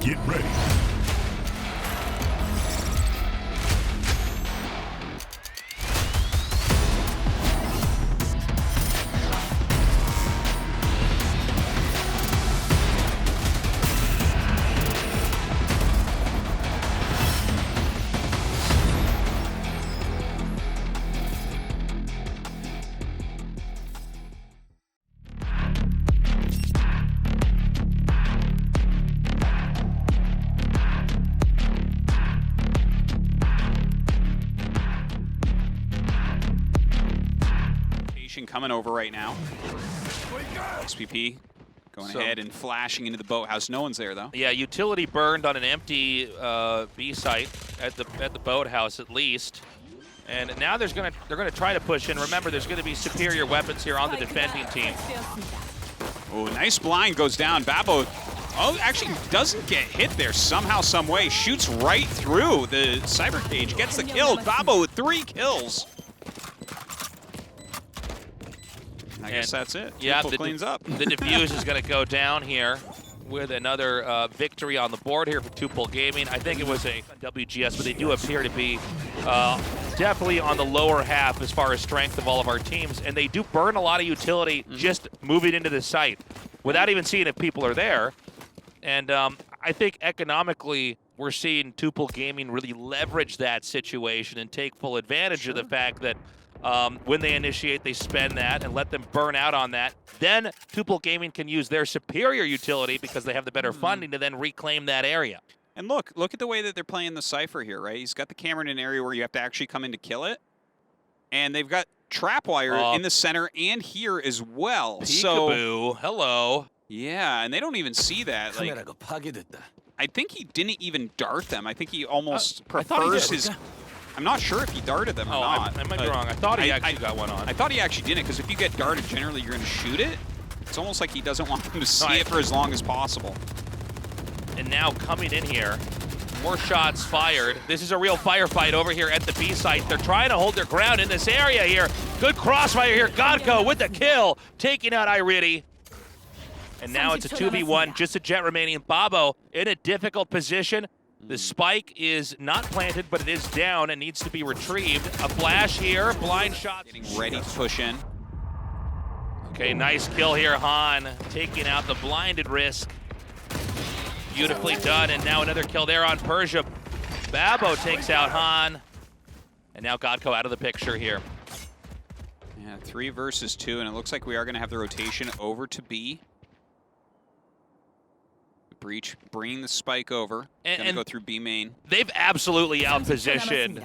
Get ready. Coming over right now. XPP going ahead and flashing into the boathouse. No one's there though. Yeah, utility burned on an empty B site at the boathouse at least. And now they're gonna try to push in. Remember, there's gonna be superior weapons here on the defending team. Oh, nice blind goes down. Babo, actually doesn't get hit there somehow, some way. Shoots right through the cyber cage, gets the kill. Babo with 3 kills. I guess that's it. Yeah, TUBEPLE cleans up. The defuse is going to go down here with another victory on the board here for TUBEPLE Gaming. I think it was a WGS, but they do appear to be definitely on the lower half as far as strength of all of our teams, and they do burn a lot of utility just moving into the site without even seeing if people are there. And I think economically, we're seeing TUBEPLE Gaming really leverage that situation and take full advantage of the fact that when they initiate, they spend that and let them burn out on that. Then TUBEPLE Gaming can use their superior utility because they have the better funding to then reclaim that area. And look at the way that they're playing the Cypher here, right? He's got the camera in an area where you have to actually come in to kill it. And they've got trap wire in the center and here as well. Peekaboo. So, hello. Yeah, and they don't even see that. Like, I think he didn't even dart them. I think he almost prefers his... I'm not sure if he darted them or not. I might be wrong. I thought he actually got one on. I thought he actually didn't, because if you get darted, generally you're going to shoot it. It's almost like he doesn't want them to see it for as long as possible. And now coming in here, more shots fired. This is a real firefight over here at the B site. They're trying to hold their ground in this area here. Good crossfire here. Godko with the kill, taking out Iridi. And now it's a 2v1, just a Jet remaining. Babo in a difficult position. The spike is not planted, but it is down and needs to be retrieved. A flash here, blind shot. Getting ready to push in. Okay, nice kill here, Han, taking out the blinded risk. Beautifully done, and now another kill there on Persia. Babo takes out Han, and now Godko out of the picture here. Yeah, 3 versus 2, and it looks like we are going to have the rotation over to B. Breach, bringing the spike over. Gonna go through B main. They've absolutely outpositioned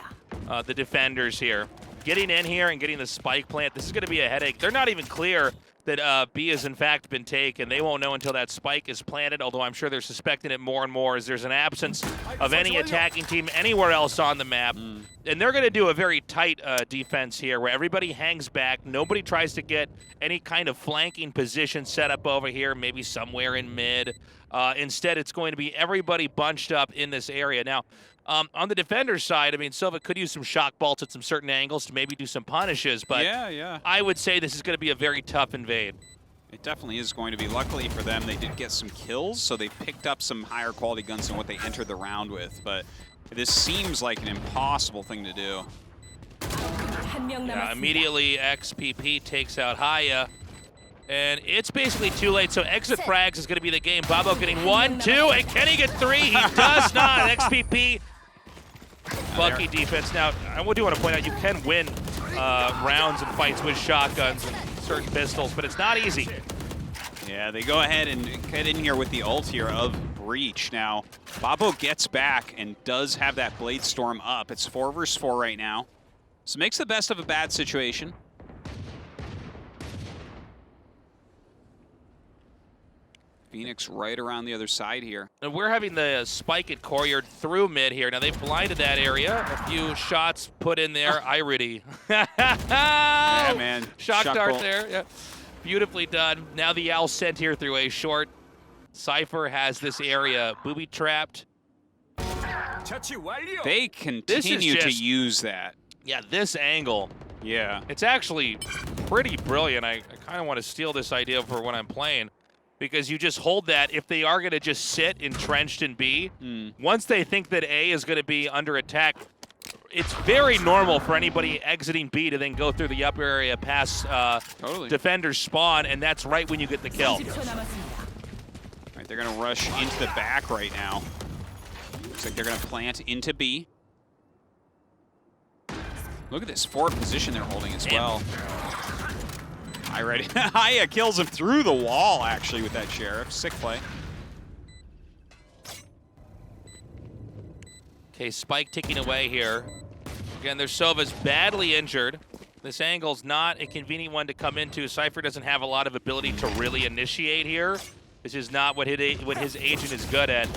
the defenders here. Getting in here and getting the spike plant, this is going to be a headache. They're not even clear that B has in fact been taken. They won't know until that spike is planted, although I'm sure they're suspecting it more and more as there's an absence of any attacking team anywhere else on the map. And they're going to do a very tight defense here where everybody hangs back. Nobody tries to get any kind of flanking position set up over here, maybe somewhere in mid. Instead, it's going to be everybody bunched up in this area. Now, on the defender's side, I mean, Silva could use some shock bolts at some certain angles to maybe do some punishes, but I would say this is going to be a very tough invade. It definitely is going to be. Luckily for them, they did get some kills, so they picked up some higher quality guns than what they entered the round with, but this seems like an impossible thing to do. Yeah, immediately, XPP takes out Haya. And it's basically too late, so exit frags is going to be the game. Babo getting 1, 2, and can he get 3? He does not. XPP, lucky defense. Now, I do want to point out you can win rounds and fights with shotguns and certain pistols, but it's not easy. Yeah, they go ahead and get in here with the ult here of Breach. Now, Babo gets back and does have that Blade Storm up. It's 4 versus 4 right now. So makes the best of a bad situation. Phoenix right around the other side here. And we're having the spike at Courtyard through mid here. Now they've blinded that area. A few shots put in there. Iridi. Yeah, man. Shock dart bolt there. Yeah. Beautifully done. Now the owl sent here through a short. Cypher has this area booby trapped. They continue to use that. Yeah, this angle. Yeah. It's actually pretty brilliant. I kind of want to steal this idea for when I'm playing. because you just hold that. If they are going to just sit entrenched in B, once they think that A is going to be under attack, it's very normal for anybody exiting B to then go through the upper area past defenders spawn, and that's right when you get the kill. Right, they're going to rush into the back right now. Looks like they're going to plant into B. Look at this forward position they're holding as well. Haya kills him through the wall, actually, with that Sheriff. Sick play. Okay, Spike ticking away here. Again, their Sova's badly injured. This angle's not a convenient one to come into. Cypher doesn't have a lot of ability to really initiate here. This is not what his agent is good at.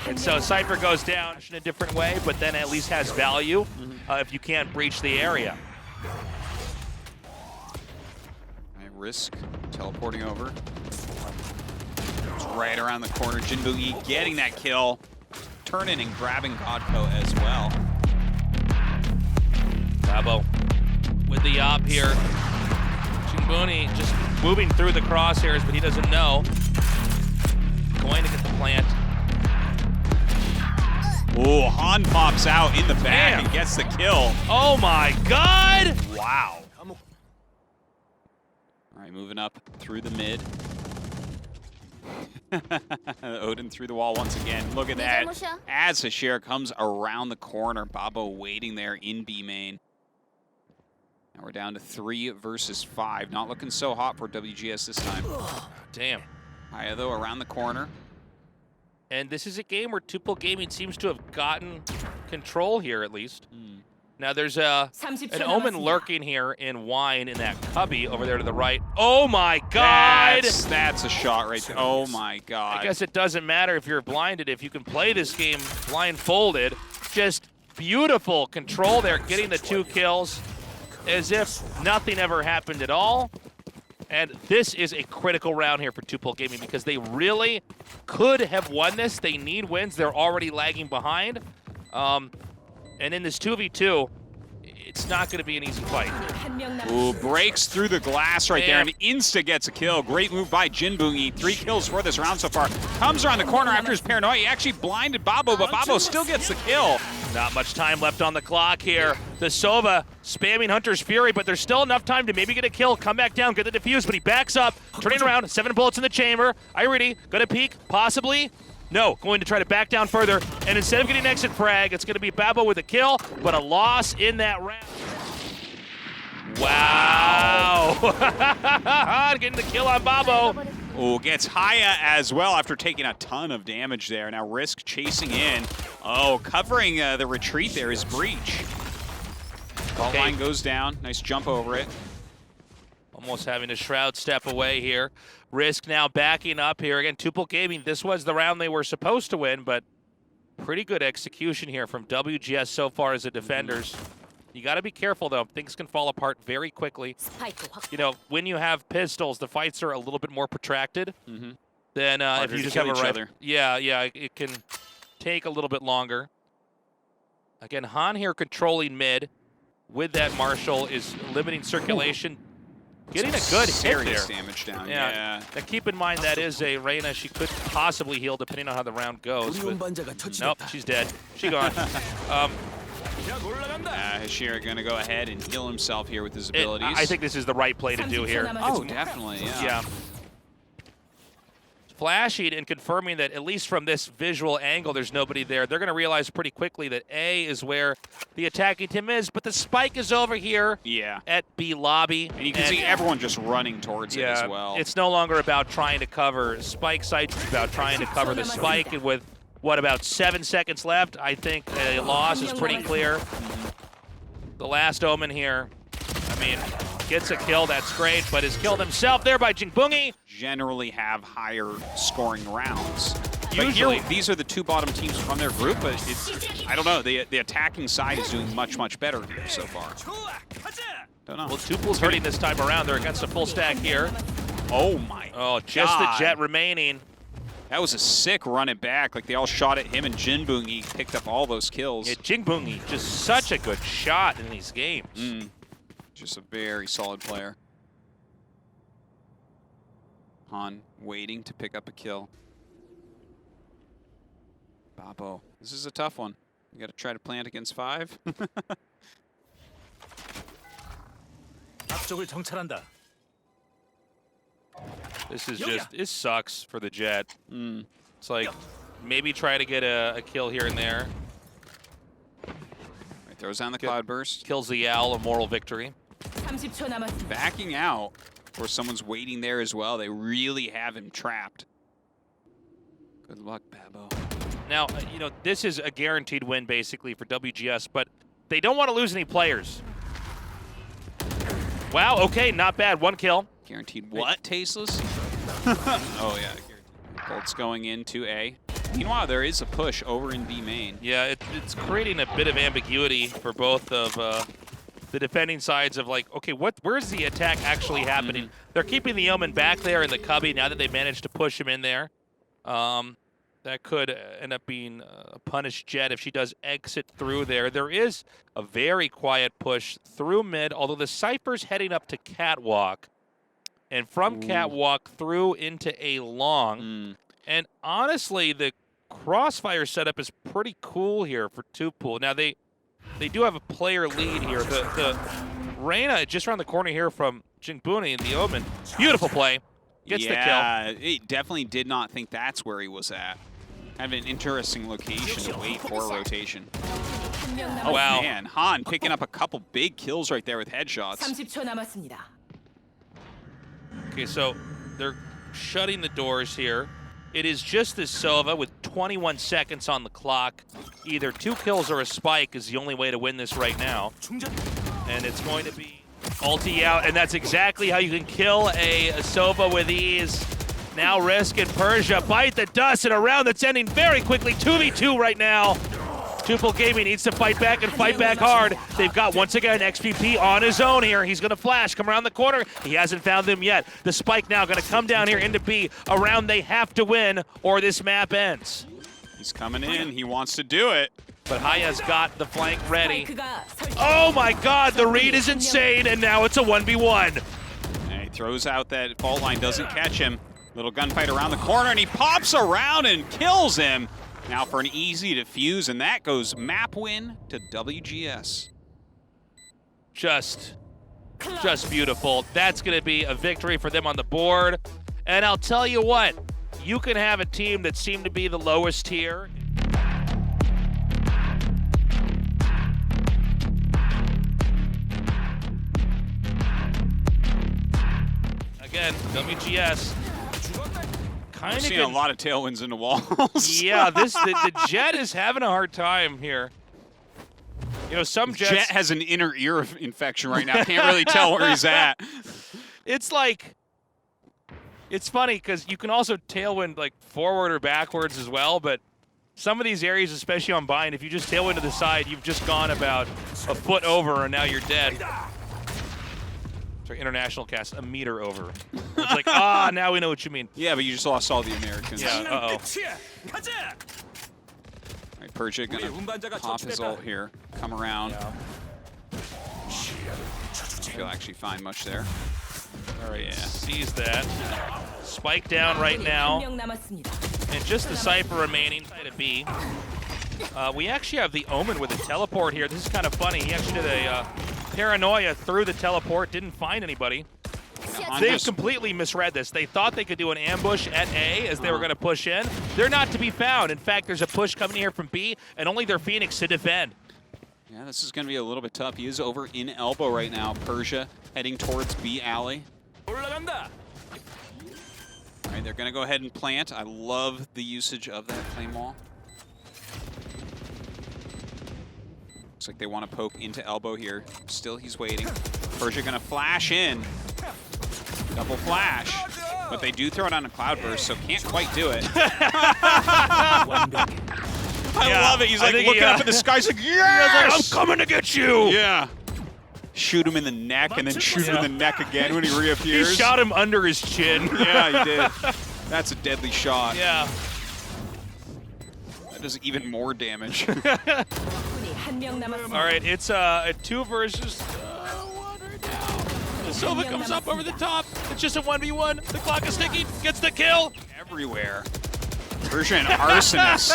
And so Cypher goes down in a different way, but then at least has value if you can't breach the area. Risk teleporting over. It's right around the corner. Jinboogie getting that kill. Turning and grabbing Godko as well. Bravo with the op here. Jinboogie just moving through the crosshairs, but he doesn't know. Going to get the plant. Oh, Han pops out in the back and gets the kill. Oh my God! Wow. All right, moving up through the mid. Odin through the wall once again. Look at that. As Hashir comes around the corner, Babo waiting there in B main. Now we're down to 3 versus 5. Not looking so hot for WGS this time. Damn. Haya, though, around the corner. And this is a game where TUBEPLE Gaming seems to have gotten control here, at least. Now there's an Omen lurking here in Wine in that cubby over there to the right. Oh my God! That's a shot right there. Oh my God. I guess it doesn't matter if you're blinded. If you can play this game blindfolded, just beautiful control there, getting the 2 kills as if nothing ever happened at all. And this is a critical round here for TUBEPLE Gaming because they really could have won this. They need wins. They're already lagging behind. And in this 2v2, it's not going to be an easy fight. Ooh, breaks through the glass right there and insta gets a kill. Great move by Jinboogie. 3 kills for this round so far. Comes around the corner after his paranoia. He actually blinded Babo, but Babo still gets the kill. Not much time left on the clock here. The Sova spamming Hunter's Fury, but there's still enough time to maybe get a kill, come back down, get the defuse, but he backs up, turning around, 7 bullets in the chamber. Iridi, gonna peek, possibly. No, going to try to back down further, and instead of getting an exit frag, it's going to be Babo with a kill, but a loss in that round. Wow! Getting the kill on Babo. Oh, gets Haya as well after taking a ton of damage there. Now Risk chasing in. Oh, covering the retreat there is Breach. Fault line goes down. Nice jump over it. Almost having a Shroud step away here. Risk now backing up here. Again, TUBEPLE Gaming, this was the round they were supposed to win, but pretty good execution here from WGS so far as the defenders. You got to be careful, though. Things can fall apart very quickly. You know, when you have pistols, the fights are a little bit more protracted than if you just have a rifle. Yeah, it can take a little bit longer. Again, Han here controlling mid with that Marshall is limiting circulation. Getting a good hit there. Damage down. Yeah. Now keep in mind that is a Reyna. She could possibly heal depending on how the round goes. But nope, she's dead. She gone. Hashira gonna go ahead and heal himself here with his abilities. I think this is the right play to do here. Oh, definitely. Yeah. Flashing and confirming that at least from this visual angle, there's nobody there. They're going to realize pretty quickly that A is where the attacking team is, but the spike is over here at B lobby. And you can see everyone just running towards it as well. It's no longer about trying to cover spike sites. It's about trying to cover the spike. And with, what, about 7 seconds left, I think a loss is pretty clear. The last Omen here, I mean, gets a kill, that's great, but is killed himself there by Jinboogie. Generally have higher scoring rounds. Usually. Here, these are the 2 bottom teams from their group, but I don't know, the attacking side is doing much, much better here so far. Don't know. Well, TUBEPLE's hurting this time around. They're against a full stack here. Oh my God. Just the jet remaining. That was a sick run it back. Like, they all shot at him, and Jinboogie picked up all those kills. Yeah, Jinboogie, just such a good shot in these games. Just a very solid player. Han waiting to pick up a kill. Babo, this is a tough one. You got to try to plant against 5. 앞쪽을 정찰한다. This is just, it sucks for the Jet. It's like, maybe try to get a kill here and there. Right, throws down the Cloudburst. Kills the Owl, a moral victory. 30초 남았습니다. Backing out, or someone's waiting there as well. They really have him trapped. Good luck, Babo. Now, you know, this is a guaranteed win basically for WGS, but they don't want to lose any players. Wow, okay, not bad. 1 kill. Guaranteed what, Tasteless? Oh, yeah. Guaranteed. Bolt's going into A. Meanwhile, there is a push over in B main. Yeah, it's creating a bit of ambiguity for both of the defending sides of like, okay, where's the attack actually happening? They're keeping the Omen back there in the cubby now that they managed to push him in there. That could end up being a punished Jet if she does exit through there. There is a very quiet push through mid, although the Cypher's heading up to Catwalk. And from Catwalk through into A long. And honestly, the Crossfire setup is pretty cool here for TUBEPLE. Now, they do have a player lead here. The Reyna just around the corner here from Jingbuni and the Omen. Beautiful play. Gets the kill. Yeah, it definitely did not think that's where he was at. Kind of an interesting location to wait for rotation. Oh, wow. Man, Han picking up a couple big kills right there with headshots. 30초 남았습니다. Okay, so they're shutting the doors here. It is just this Sova with 21 seconds on the clock. Either 2 kills or a spike is the only way to win this right now. And it's going to be ulti out, and that's exactly how you can kill a Sova with ease. Now Risk and Persia bite the dust in a round that's ending very quickly. 2v2 right now. TUBEPLE Gaming needs to fight back and fight back hard. They've got, once again, XPP on his own here. He's going to flash, come around the corner. He hasn't found them yet. The spike now going to come down here into B. A round they have to win or this map ends. He's coming in. He wants to do it. But Haya's got the flank ready. 스파이크가 설치. Oh my god, the read is insane, and now it's a 1v1. And he throws out that fault line, doesn't catch him. Little gunfight around the corner, and he pops around and kills him. Now for an easy defuse, and that goes map win to WGS. Just beautiful. That's going to be a victory for them on the board. And I'll tell you what, you can have a team that seemed to be the lowest tier. Again, WGS. I'm seeing a lot of tailwinds in the walls. Yeah, the Jet is having a hard time here. You know, some Jets... Jet has an inner ear infection right now. Can't really tell where he's at. It's like... It's funny, because you can also tailwind, like, forward or backwards as well, but some of these areas, especially on bind, if you just tailwind to the side, you've just gone about a foot over, and now you're dead. Sorry, international cast, a meter over. It's like, now we know what you mean. Yeah, but you just lost all the Americans. Yeah, uh-oh. Right, Persia gonna pop his ult here, come around. He'll actually find much there. All right, Yeah. sees that. Spike down right now. 한 명 남았습니다. And just the Cypher remaining side of B. We actually have the Omen with a teleport here. This is kind of funny. He actually did a paranoia through the teleport, didn't find anybody. They've completely misread this. They thought they could do an ambush at A as they were going to push in. They're not to be found. In fact, there's a push coming here from B, and only their Phoenix to defend. Yeah, this is going to be a little bit tough. He is over in elbow right now. Persia heading towards B alley. All right, they're going to go ahead and plant. I love the usage of that flame wall. Looks like they want to poke into elbow here. Still, he's waiting. Persia going to flash in. Double flash. But they do throw it on a cloudburst, so can't quite do it. I love it. He's like looking up at the sky. He's like, yes! I'm coming to get you! Yeah. Shoot him in the neck and then shoot him in the neck again when he He reappears. shot him under his chin. Yeah, he did. That's a deadly shot. Yeah. That does even more damage. 적군이 한 명 남았습니다. All right, it's a 2 versus 1 right now. The Sova comes up over the top. It's just a 1v1. The clock is ticking. Gets the kill. Everywhere. Persian arsonist.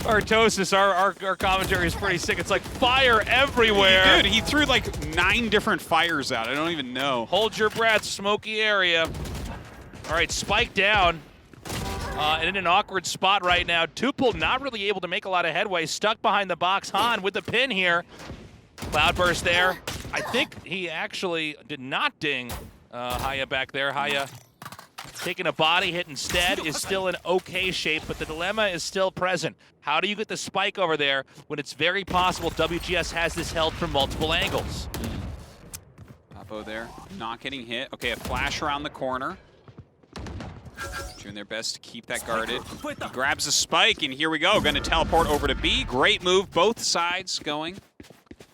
Artosis, our commentary is pretty sick. It's like fire everywhere. Dude, he threw like 9 different fires out. I don't even know. Hold your breath, smoky area. All right, spike down. And in an awkward spot right now. TUBEPLE not really able to make a lot of headway. Stuck behind the box. Han with the pin here. Cloudburst there. I think he actually did not ding Haya back there. Haya taking a body hit instead is still in okay shape, but the dilemma is still present. How do you get the spike over there when it's very possible WGS has this held from multiple angles? Papo there, not getting hit. Okay, a flash around the corner. Doing their best to keep that guarded. He grabs a spike, and here we go. Going to teleport over to B. Great move, both sides going.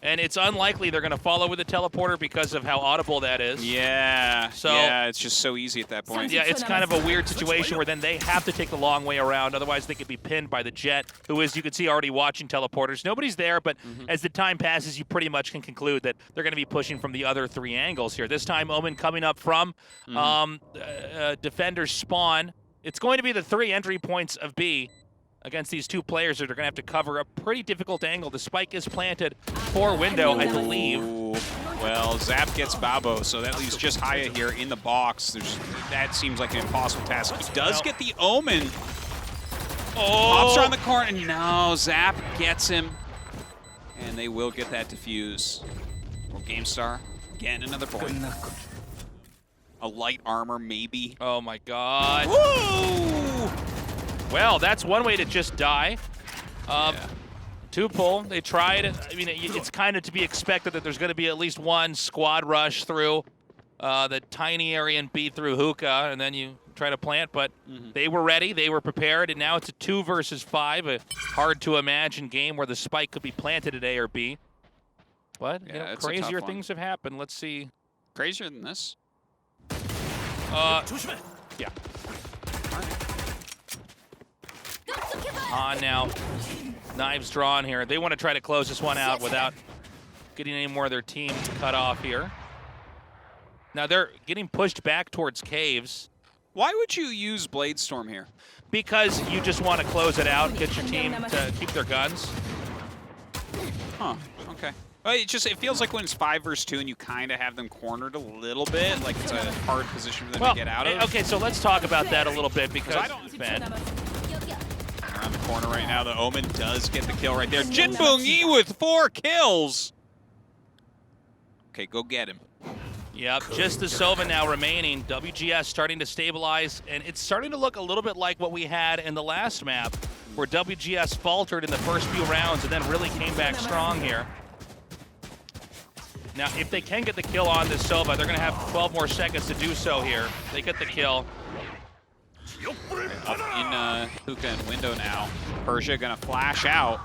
And it's unlikely they're going to follow with a teleporter because of how audible that is. Yeah, yeah, it's just so easy at that point. Yeah, it's kind of a weird situation where then they have to take the long way around. Otherwise, they could be pinned by the Jet, who is, you can see, already watching teleporters. Nobody's there, but as the time passes, you pretty much can conclude that they're going to be pushing from the other 3 angles here. This time, Omen coming up from Defender's spawn. It's going to be the 3 entry points of B against these 2 players that are going to have to cover a pretty difficult angle. The spike is planted for window, I believe. Ooh. Well, Zap gets Babo, so that leaves just Haya here in the box. That seems like an impossible task. He does get the Omen. Pops around the corner, and no, Zap gets him. And they will get that defuse. Well, GameStar, again, another point. A light armor, maybe. Oh my god. Woo! Well, that's one way to just die. TUBEPLE, they tried. I mean, it's kind of to be expected that there's going to be at least one squad rush through the tiny area and B through hookah, and then you try to plant. But they were ready, they were prepared, and now it's a 2 versus 5, a hard-to-imagine game where the spike could be planted at A or B. But you know, crazier things have happened. Let's see. Crazier than this? Yeah. On now. Knives drawn here. They want to try to close this one out without getting any more of their team cut off here. Now they're getting pushed back towards caves. Why would you use Blade Storm here? Because you just want to close it out, get your team to keep their guns. Huh, okay. Well, it feels like when it's 5 versus 2 and you kind of have them cornered a little bit, like it's a hard position for them to get out of. Okay, so let's talk about that a little bit because I don't around the corner right now, the Omen does get the kill right there. Jin Boongi with 4 kills. Okay, go get him. Yep, just the Sova now remaining. WGS starting to stabilize, and it's starting to look a little bit like what we had in the last map, where WGS faltered in the first few rounds and then really came back strong here. Now, if they can get the kill on this Sova, they're going to have 12 more seconds to do so here. They get the kill. Up in hookah and window now. Persia going to flash out.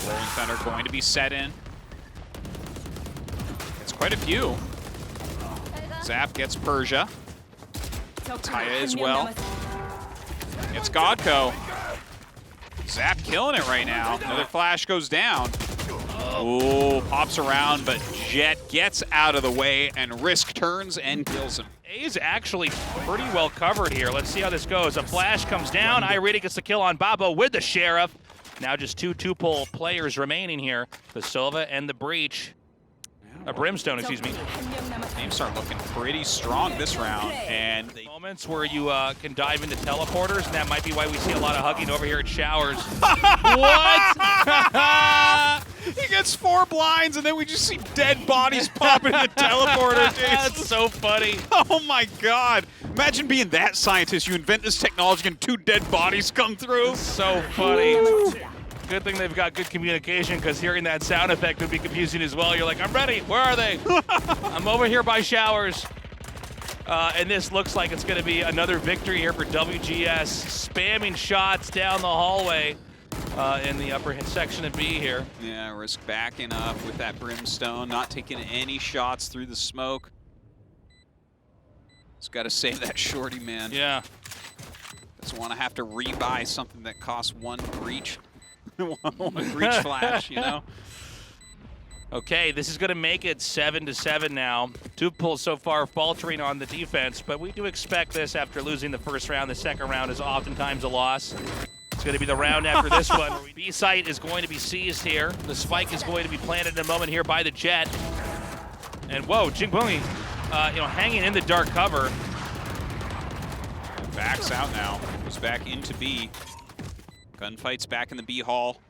Rolling Thunder going to be set in. It's quite a few. Zap gets Persia. Taya as well. It's Godko. Zap killing it right now. Another flash goes down. Ooh, pops around, but Jet gets out of the way and Risk turns and kills him. A is actually pretty well covered here. Let's see how this goes. A flash comes down. Irita gets the kill on Babo with the Sheriff. Now just 2 TUBEPLE players remaining here. The Sova and the Breach. Brimstone, excuse me. Teams start looking pretty strong this round, and moments where you can dive into teleporters, and that might be why we see a lot of hugging over here at Showers. What? He gets 4 blinds, and then we just see dead bodies pop into the teleporter. That's so funny. Oh my God! Imagine being that scientist. You invent this technology, and 2 dead bodies come through. So funny. Good thing they've got good communication, because hearing that sound effect would be confusing as well. You're like, I'm ready. Where are they? I'm over here by Showers. And this looks like it's going to be another victory here for WGS. Spamming shots down the hallway in the upper section of B here. Yeah, Risk backing up with that Brimstone, not taking any shots through the smoke. Just got to save that shorty, man. Yeah. Doesn't want to have to rebuy something that costs 1 breach. 1 breach flash, you know? Okay, this is going to make it 7-7 now. TUBEPLE so far faltering on the defense, but we do expect this after losing the first round. The second round is oftentimes a loss. It's going to be the round after this one. B site is going to be seized here. The spike is going to be planted in a moment here by the Jet. And whoa, Jingbungi, hanging in the dark cover. Backs out now. Goes back into B. Gunfights back in the B hall.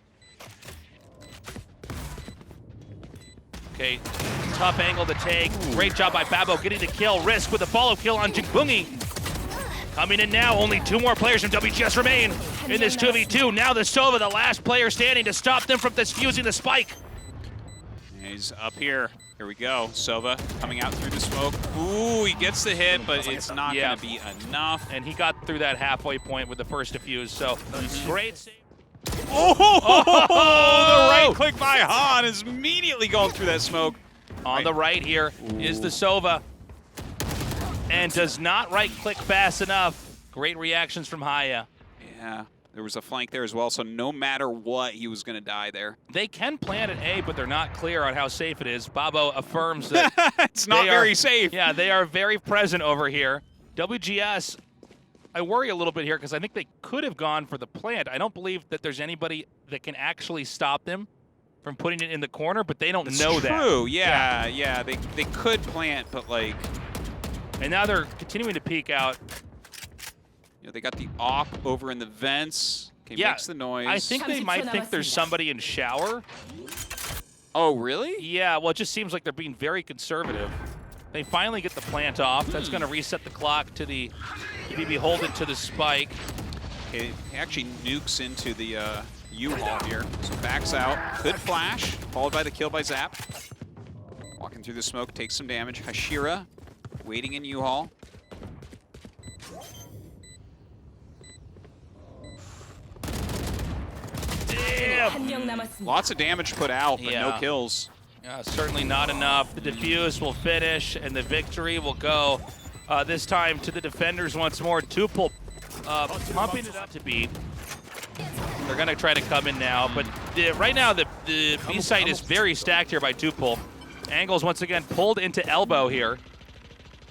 Okay, tough angle to take. Great job by Babo getting the kill. Risk with a follow kill on Jingbungi. Coming in now, only 2 more players from WGS remain in this 2v2. Now the Sova, the last player standing to stop them from defusing the spike. He's up here. Here we go. Sova coming out through the smoke. Ooh, he gets the hit, but it's not going to be enough. And he got through that halfway point with the first defuse, so great save. Oh, the right click by Han is immediately going through that smoke. On the right here is the Sova. And does not right click fast enough. Great reactions from Haya. Yeah, there was a flank there as well, so no matter what, he was going to die there. They can plant at A, but they're not clear on how safe it is. Babo affirms that it's not very safe. Yeah, they are very present over here. WGS, I worry a little bit here because I think they could have gone for the plant. I don't believe that there's anybody that can actually stop them from putting it in the corner, but they don't know that. True, yeah. They could plant, but like... And now they're continuing to peek out. They got the op over in the vents. Okay, makes the noise. I think they might think there's somebody in shower. Oh, really? Yeah, well, it just seems like they're being very conservative. They finally get the plant off. That's going to reset the clock to the be beholden to the spike. It actually nukes into the U-Haul here. So backs out. Good flash, followed by the kill by Zap. Walking through the smoke, takes some damage. Hashira waiting in U-Haul. Damn! Lots of damage put out, but no kills. Yeah, certainly not enough. The defuse will finish, and the victory will go this time to the defenders once more. TUBEPLE pumping it up to beat. They're going to try to come in now, but right now the B site is very stacked here by TUBEPLE. Angles once again pulled into elbow here.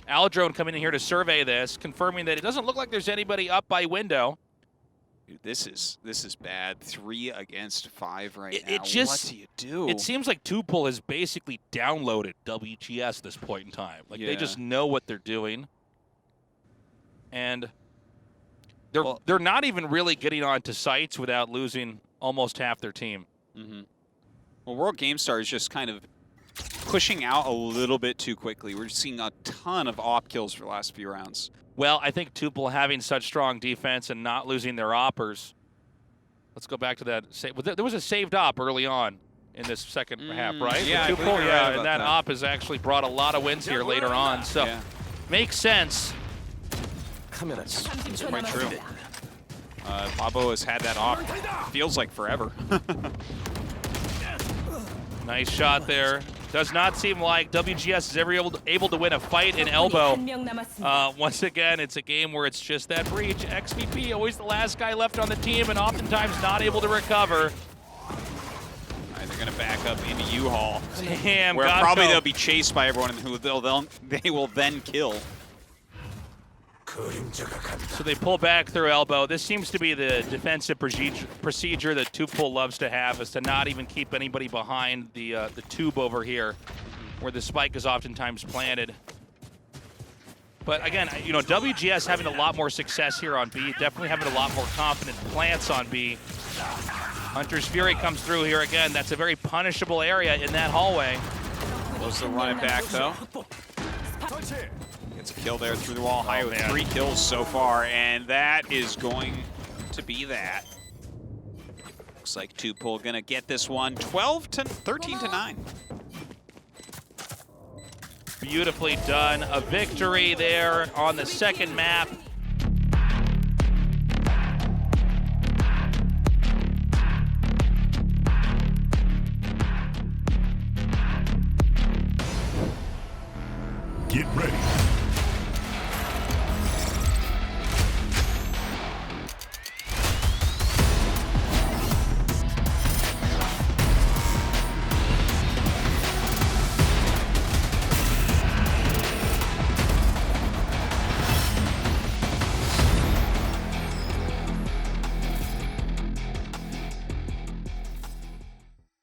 Aldrone coming in here to survey this, confirming that it doesn't look like there's anybody up by window. Dude, this is bad. 3 against 5 right now. It just, what do you do? It seems like TUBEPLE has basically downloaded WGS at this point in time. Like they just know what they're doing, and they're not even really getting onto sites without losing almost half their team. Well, World GameStar is just kind of pushing out a little bit too quickly. We're seeing a ton of op kills for the last few rounds. Well, I think TUBEPLE having such strong defense and not losing their oppers. Let's go back to that. There was a saved op early on in this second half, right? Yeah, TUBEPLE, and that op has actually brought a lot of wins here later on. So makes sense. That's quite true. Babo has had that op, feels like forever. Nice shot there. Does not seem like WGS is ever able to win a fight in elbow. Once again, it's a game where it's just that breach. XVP, always the last guy left on the team and oftentimes not able to recover. All right, they're going to back up into U-Haul. Damn, where probably they'll be chased by everyone who they will then kill. So they pull back through elbow. This seems to be the defensive procedure that TUBEPLE loves to have, is to not even keep anybody behind the tube over here, where the spike is oftentimes planted. But again, WGS having a lot more success here on B, definitely having a lot more confident plants on B. Hunter's Fury comes through here again. That's a very punishable area in that hallway. Close to run it back though. Gets a kill there through the wall. High with 3 kills so far, and that is going to be that. Looks like TUBEPLE gonna get this one 13-9. Beautifully done. A victory there on the second map. Get ready